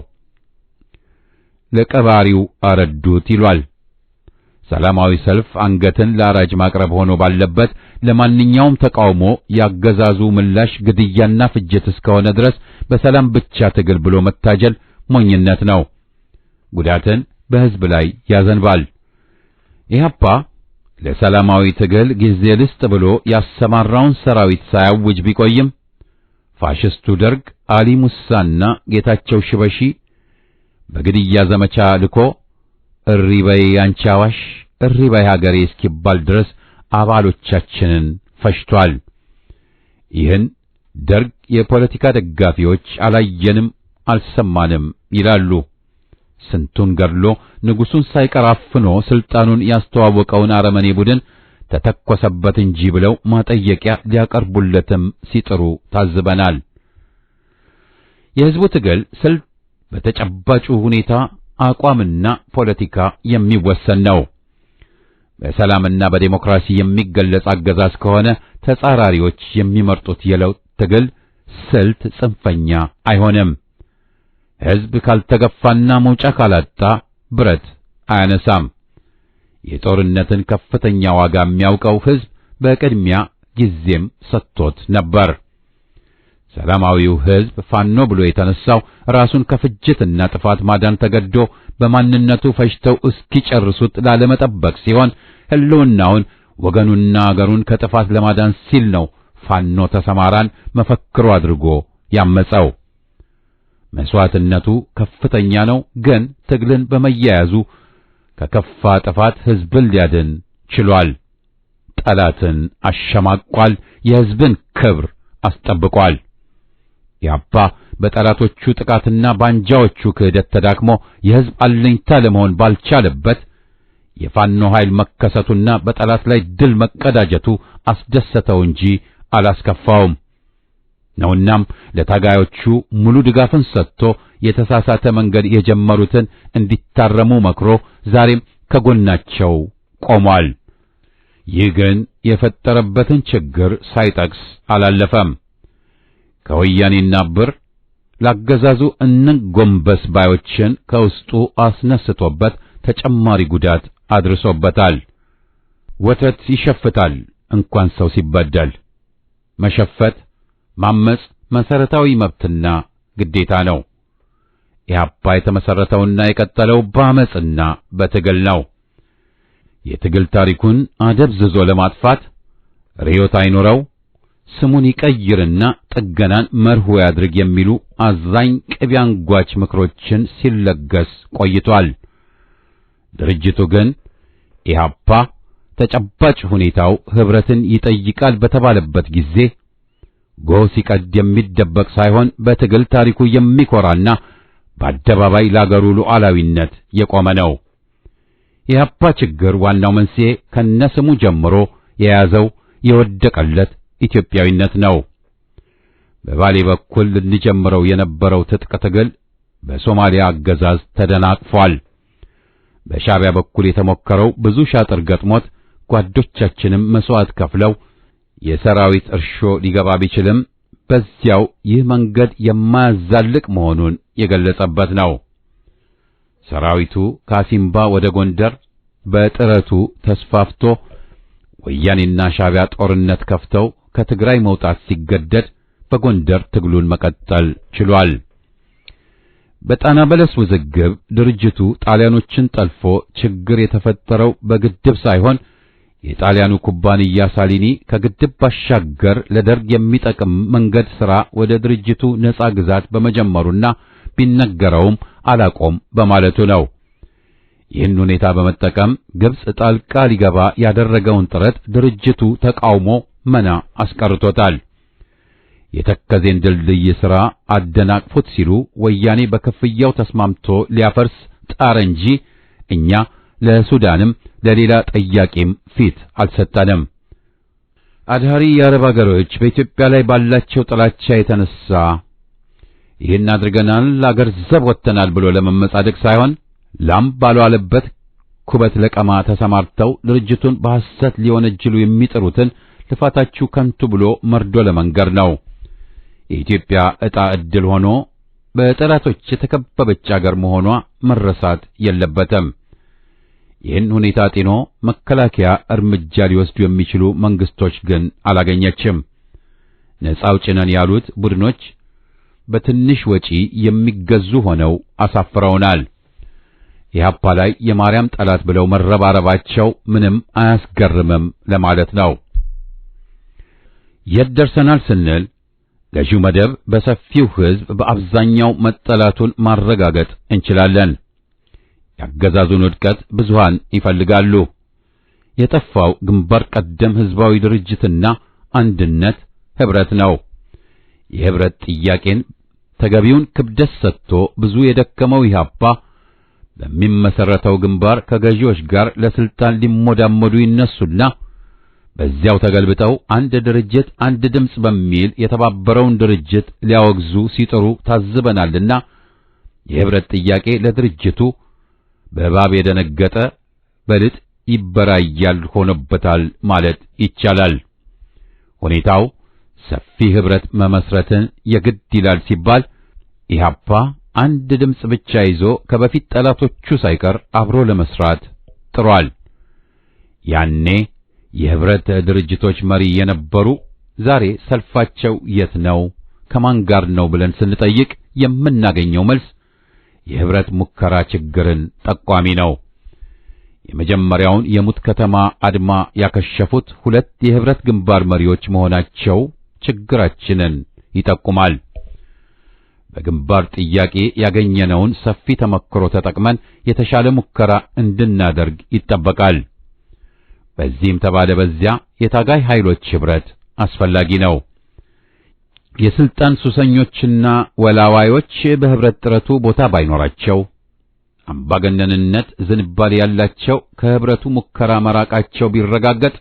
ለቀባሪው አረዱት ይሏል። ሰላማዊ ሰልፍ አንገትን ለአራጅ ማቅረብ ሆኖ ባለበት ለማንኛውም ተቃውሞ ያገዛዙ ምላሽ ግድያና ፍጅት እስከሆነ ድረስ በሰላም ብቻ ትግል ብሎ መታጀል ሞኝነት ነው። ጉዳትን በሕዝብ ላይ ያዘንባል። ኢህአፓ ለሰላማዊ ትግል ጊዜ ልስጥ ብሎ ያሰማራውን ሰራዊት ሳያውጅ ቢቆይም ፋሽስቱ ደርግ አሊ ሙሳና ጌታቸው ሽበሺ በግድያ ዘመቻ ልኮ እሪ በይ አንቺ አዋሽ እሪ በይ ሀገሬ እስኪባል ድረስ አባሎቻችንን ፈጅቷል። ይህን ደርግ የፖለቲካ ደጋፊዎች አላየንም አልሰማንም ይላሉ። ስንቱን ገድሎ ንጉሡን ሳይቀር አፍኖ ስልጣኑን ያስተዋወቀውን አረመኔ ቡድን ተተኮሰበት እንጂ ብለው ማጠየቂያ ሊያቀርቡለትም ሲጥሩ ታዝበናል። የሕዝቡ ትግል ስልት በተጨባጩ ሁኔታ አቋምና ፖለቲካ የሚወሰን ነው። በሰላምና በዴሞክራሲ የሚገለጽ አገዛዝ ከሆነ ተጻራሪዎች የሚመርጡት የለውጥ ትግል ስልት ጽንፈኛ አይሆንም። ሕዝብ ካልተገፋና መውጫ ካላጣ ብረት አያነሳም። የጦርነትን ከፍተኛ ዋጋ የሚያውቀው ሕዝብ በቅድሚያ ጊዜም ሰጥቶት ነበር። ሰላማዊው ሕዝብ ፋኖ ብሎ የተነሳው ራሱን ከፍጅትና ጥፋት ማዳን ተገዶ በማንነቱ ፈጅተው እስኪጨርሱት ላለመጠበቅ ሲሆን ሕልውናውን ወገኑና አገሩን ከጥፋት ለማዳን ሲል ነው ፋኖ ተሰማራን መፈክሩ አድርጎ ያመፀው። መስዋዕትነቱ ከፍተኛ ነው፣ ግን ትግልን በመያያዙ ከከፋ ጥፋት ሕዝብን ሊያድን ችሏል። ጠላትን አሸማቋል፣ የሕዝብን ክብር አስጠብቋል። ኢህአፓ በጠላቶቹ ጥቃትና ባንጃዎቹ ክህደት ተዳክሞ የሕዝብ አለኝታ ለመሆን ባልቻለበት የፋኖ ኃይል መከሰቱና በጠላት ላይ ድል መቀዳጀቱ አስደሰተው እንጂ አላስከፋውም ነውናም ለታጋዮቹ ሙሉ ድጋፍን ሰጥቶ የተሳሳተ መንገድ የጀመሩትን እንዲታረሙ መክሮ ዛሬም ከጎናቸው ቆሟል። ይህ ግን የፈጠረበትን ችግር ሳይጠቅስ አላለፈም። ከወያኔና ብር ላገዛዙ እንጎንበስ ባዮችን ከውስጡ አስነስቶበት ተጨማሪ ጉዳት አድርሶበታል። ወተት ይሸፍታል እንኳን ሰው ሲበደል። መሸፈት ማመጽ መሰረታዊ መብትና ግዴታ ነው። ኢህአፓ የተመሰረተውና የቀጠለው በአመጽና በትግል ነው። የትግል ታሪኩን አደብዝዞ ለማጥፋት ርዕዮት አይኖረው፣ ስሙን ይቀይርና ጥገናን መርሁ ያድርግ የሚሉ አዛኝ ቅቤ አንጓች ምክሮችን ሲለገስ ቆይቷል። ድርጅቱ ግን ኢህአፓ ተጨባጭ ሁኔታው ህብረትን ይጠይቃል በተባለበት ጊዜ ጎህ ሲቀድ የሚደበቅ ሳይሆን በትግል ታሪኩ የሚኮራና በአደባባይ ለአገሩ ሉዓላዊነት የቆመ ነው። የኢህአፓ ችግር ዋናው መንስኤ ከነስሙ ጀምሮ የያዘው የወደቀለት ኢትዮጵያዊነት ነው። በባሌ በኩል ልንጀምረው የነበረው ትጥቅ ትግል በሶማሊያ አገዛዝ ተደናቅፏል። በሻዕቢያ በኩል የተሞከረው ብዙ ሻጥር ገጥሞት ጓዶቻችንም መስዋዕት ከፍለው የሰራዊት እርሾ ሊገባ ቢችልም በዚያው ይህ መንገድ የማያዛልቅ መሆኑን የገለጸበት ነው። ሰራዊቱ ካሲምባ ወደ ጎንደር በጥረቱ ተስፋፍቶ ወያኔና ሻዕቢያ ጦርነት ከፍተው ከትግራይ መውጣት ሲገደድ በጎንደር ትግሉን መቀጠል ችሏል። በጣና በለስ ውዝግብ ድርጅቱ ጣሊያኖችን ጠልፎ ችግር የተፈጠረው በግድብ ሳይሆን የጣሊያኑ ኩባንያ ሳሊኒ ከግድብ ባሻገር ለደርግ የሚጠቅም መንገድ ሥራ ወደ ድርጅቱ ነፃ ግዛት በመጀመሩና ቢነገረውም አላቆም በማለቱ ነው። ይህን ሁኔታ በመጠቀም ግብጽ ጣልቃ ሊገባ ያደረገውን ጥረት ድርጅቱ ተቃውሞ መና አስቀርቶታል። የተከዜን ድልድይ ሥራ አደናቅፉት ሲሉ ወያኔ በክፍያው ተስማምቶ ሊያፈርስ ጣረ እንጂ እኛ ለሱዳንም ለሌላ ጠያቂም ፊት አልሰጠንም። አድሃሪ የአረብ አገሮች በኢትዮጵያ ላይ ባላቸው ጥላቻ የተነሳ ይህን አድርገናል፣ አገር ዘብ ወጥተናል ብሎ ለመመጻደቅ ሳይሆን ላም ባልዋለበት ኩበት ለቀማ ተሰማርተው ድርጅቱን በሐሰት ሊወነጅሉ የሚጥሩትን ልፋታችሁ ከንቱ ብሎ መርዶ ለመንገር ነው። የኢትዮጵያ ዕጣ ዕድል ሆኖ በጠላቶች የተከበበች አገር መሆኗ መረሳት የለበትም። ይህን ሁኔታ ጤኖ መከላከያ እርምጃ ሊወስዱ የሚችሉ መንግስቶች ግን አላገኘችም። ነፃ አውጪ ነን ያሉት ቡድኖች በትንሽ ወጪ የሚገዙ ሆነው አሳፍረውናል። ኢህአፓ ላይ የማርያም ጠላት ብለው መረባረባቸው ምንም አያስገርምም ለማለት ነው። የት ደርሰናል ስንል ገዢው መደብ በሰፊው ሕዝብ በአብዛኛው መጠላቱን ማረጋገጥ እንችላለን። ያገዛዙን ውድቀት ብዙሃን ይፈልጋሉ። የጠፋው ግንባር ቀደም ሕዝባዊ ድርጅትና አንድነት ህብረት ነው። የህብረት ጥያቄን ተገቢውን ክብደት ሰጥቶ ብዙ የደከመው ኢህአፓ በሚመሰረተው ግንባር ከገዢዎች ጋር ለስልጣን ሊሞዳሞዱ ይነሱና በዚያው ተገልብጠው አንድ ድርጅት አንድ ድምፅ በሚል የተባበረውን ድርጅት ሊያወግዙ ሲጥሩ ታዝበናልና የህብረት ጥያቄ ለድርጅቱ በእባብ የደነገጠ በልጥ ይበራያል ሆኖበታል ማለት ይቻላል። ሁኔታው ሰፊ ህብረት መመስረትን የግድ ይላል ሲባል ኢህአፓ አንድ ድምፅ ብቻ ይዞ ከበፊት ጠላቶቹ ሳይቀር አብሮ ለመስራት ጥሯል። ያኔ የህብረት ድርጅቶች መሪ የነበሩ ዛሬ ሰልፋቸው የት ነው ከማን ጋር ነው ብለን ስንጠይቅ የምናገኘው መልስ የህብረት ሙከራ ችግርን ጠቋሚ ነው። የመጀመሪያውን የሙት ከተማ አድማ ያከሸፉት ሁለት የህብረት ግንባር መሪዎች መሆናቸው ችግራችንን ይጠቁማል። በግንባር ጥያቄ ያገኘነውን ሰፊ ተመክሮ ተጠቅመን የተሻለ ሙከራ እንድናደርግ ይጠበቃል። በዚህም ተባለ በዚያ የታጋይ ኃይሎች ህብረት አስፈላጊ ነው። የስልጣን ሱሰኞችና ወላዋዮች በህብረት ጥረቱ ቦታ ባይኖራቸው አምባገነንነት ዝንባሌ ያላቸው ከህብረቱ ሙከራ መራቃቸው ቢረጋገጥ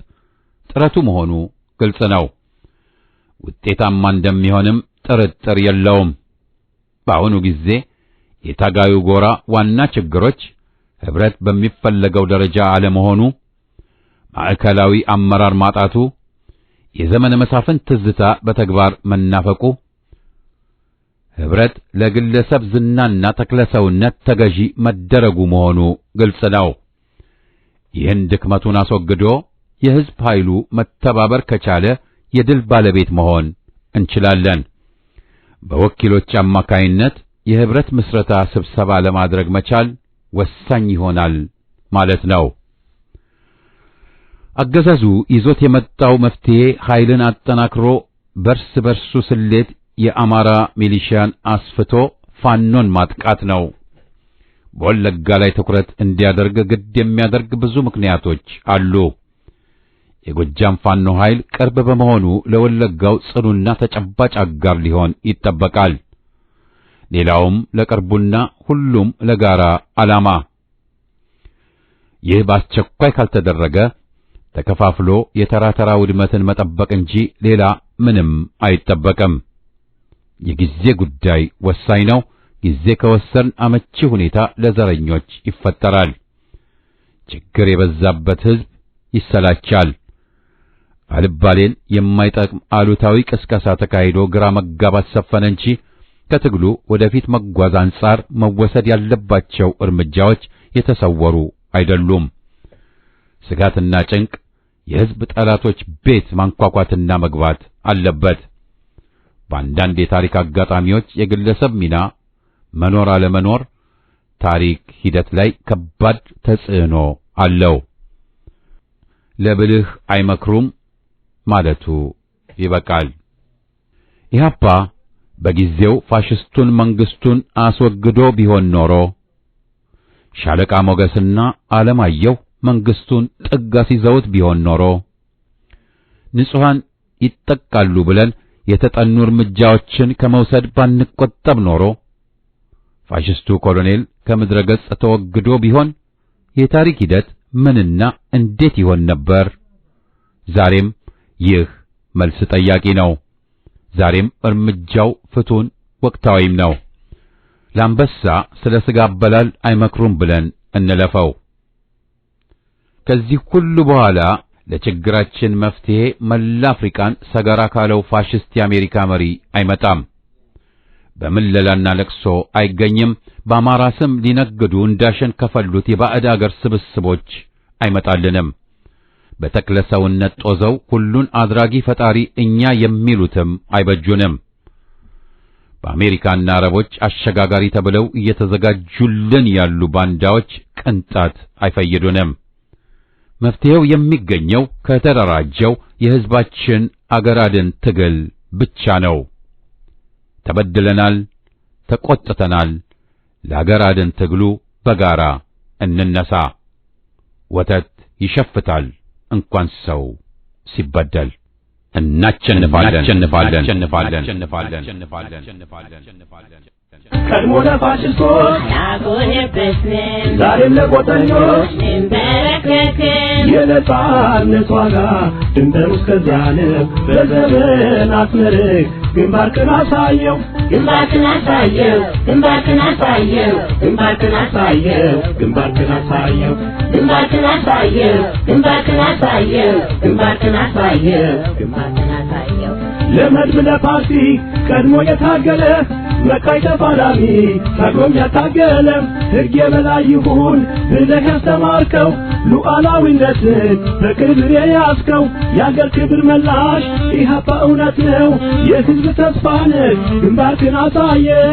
ጥረቱ መሆኑ ግልጽ ነው። ውጤታማ እንደሚሆንም ጥርጥር የለውም። በአሁኑ ጊዜ የታጋዩ ጎራ ዋና ችግሮች ህብረት በሚፈለገው ደረጃ አለመሆኑ፣ ማዕከላዊ አመራር ማጣቱ፣ የዘመነ መሳፍንት ትዝታ በተግባር መናፈቁ፣ ህብረት ለግለሰብ ዝናና ተክለሰውነት ተገዢ መደረጉ መሆኑ ግልጽ ነው። ይህን ድክመቱን አስወግዶ የህዝብ ኃይሉ መተባበር ከቻለ የድል ባለቤት መሆን እንችላለን። በወኪሎች አማካይነት የህብረት ምስረታ ስብሰባ ለማድረግ መቻል ወሳኝ ይሆናል ማለት ነው። አገዛዙ ይዞት የመጣው መፍትሄ ኃይልን አጠናክሮ በርስ በርሱ ስሌት የአማራ ሚሊሺያን አስፍቶ ፋኖን ማጥቃት ነው። በወለጋ ላይ ትኩረት እንዲያደርግ ግድ የሚያደርግ ብዙ ምክንያቶች አሉ። የጎጃም ፋኖ ኃይል ቅርብ በመሆኑ ለወለጋው ጽኑና ተጨባጭ አጋር ሊሆን ይጠበቃል። ሌላውም ለቅርቡና ሁሉም ለጋራ ዓላማ። ይህ በአስቸኳይ ካልተደረገ ተከፋፍሎ የተራተራ ውድመትን መጠበቅ እንጂ ሌላ ምንም አይጠበቅም። የጊዜ ጉዳይ ወሳኝ ነው። ጊዜ ከወሰን አመቺ ሁኔታ ለዘረኞች ይፈጠራል። ችግር የበዛበት ህዝብ ይሰላቻል። አልባሌን የማይጠቅም አሉታዊ ቅስቀሳ ተካሂዶ ግራ መጋባት ሰፈነ እንጂ ከትግሉ ወደፊት መጓዝ አንጻር መወሰድ ያለባቸው እርምጃዎች የተሰወሩ አይደሉም። ስጋትና ጭንቅ የህዝብ ጠላቶች ቤት ማንኳኳትና መግባት አለበት። በአንዳንድ የታሪክ አጋጣሚዎች የግለሰብ ሚና መኖር አለመኖር ታሪክ ሂደት ላይ ከባድ ተጽዕኖ አለው። ለብልህ አይመክሩም ማለቱ ይበቃል። ኢህአፓ በጊዜው ፋሽስቱን መንግስቱን አስወግዶ ቢሆን ኖሮ ሻለቃ ሞገስና ዓለማየሁ መንግስቱን ጥግ አስይዘውት ቢሆን ኖሮ ንጹሃን ይጠቃሉ ብለን የተጠኑ እርምጃዎችን ከመውሰድ ባንቆጠብ ኖሮ ፋሽስቱ ኮሎኔል ከምድረ ገጽ ተወግዶ ቢሆን የታሪክ ሂደት ምንና እንዴት ይሆን ነበር? ዛሬም ይህ መልስ ጠያቂ ነው። ዛሬም እርምጃው ፍቱን ወቅታዊም ነው። ለአንበሳ ስለ ስጋ አበላል አይመክሩም ብለን እንለፈው። ከዚህ ሁሉ በኋላ ለችግራችን መፍትሄ መላ አፍሪካን ሰገራ ካለው ፋሽስት የአሜሪካ መሪ አይመጣም። በምለላና ለቅሶ አይገኝም። በአማራ ስም ሊነግዱ እንዳሸን ከፈሉት የባዕድ አገር ስብስቦች አይመጣልንም። በተክለ ሰውነት ጦዘው ሁሉን አድራጊ ፈጣሪ እኛ የሚሉትም አይበጁንም። በአሜሪካና አረቦች አሸጋጋሪ ተብለው እየተዘጋጁልን ያሉ ባንዳዎች ቅንጣት አይፈይዱንም። መፍትሄው የሚገኘው ከተደራጀው የሕዝባችን አገር አድን ትግል ብቻ ነው። ተበድለናል፣ ተቆጥተናል። ለአገር አድን ትግሉ በጋራ እንነሳ። ወተት ይሸፍታል እንኳን ሰው ሲበደል። እናሸንፋለን። ቀድሞ ለፋሽስቶች ያጎነበስን ዛሬም ለቆጠኞች እንበረከክን የነጻነት ዋጋ ድንበሩ እስከዚያ ነው። በዘመናት መርህ ግንባርክን አሳየው ግንባርክን አሳየው ግንባርክን አሳየው ግንባርክን አሳየው ግንባርክን አሳየው ግንባርክን አሳየው ግንባርክን አሳየው ግንባርክን አሳየው ግንባርክን አሳየው ለመድብ ለፓርቲ ቀድሞ የታገለ መካይ ተፋላሚ ታግሎም ያታገለ ሕግ የበላይ ይሁን ብለህ ያስተማርከው ሉዓላዊነትን በክብር የያዝከው የአገር ክብር መላሽ ኢህአፓ እውነት ነው የሕዝብ ተስፋ ነህ። ግንባርክን አሳየው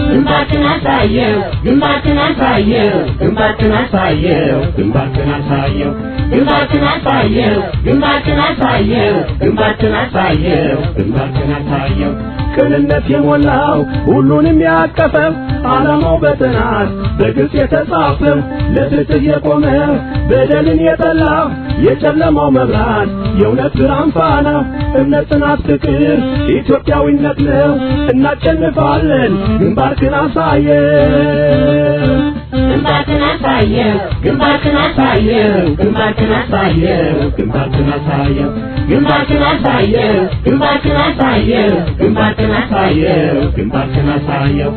ግንባርክን አሳየው ግንባርክን አሳየው ግንባርክን አሳየው ግንባርክን አሳየው ግንባርክን አሳየው ግንባርክን አሳየው ግንባርክን አሳየው ግንባርክን አሳየው ቅንነት የሞላው ሁሉንም ያቀፈው ዓላማው በጥናት በግልጽ የተጻፈው ለፍትህ የቆመ በደልን የጠላ የጨለማው መብራት የእውነት ብርሃን ፋና እምነት፣ ጽናት፣ ፍቅር ኢትዮጵያዊነት ነው። እናሸንፋለን። ግንባርክን አሳየው ግንባርክን አሳየው ግንባርክን አሳየው ግንባርክን አሳየው ግንባርክን አሳየው ግንባርክን አሳየው ግንባርክን አሳየው ግንባርክን አሳየው ግንባርክን አሳየው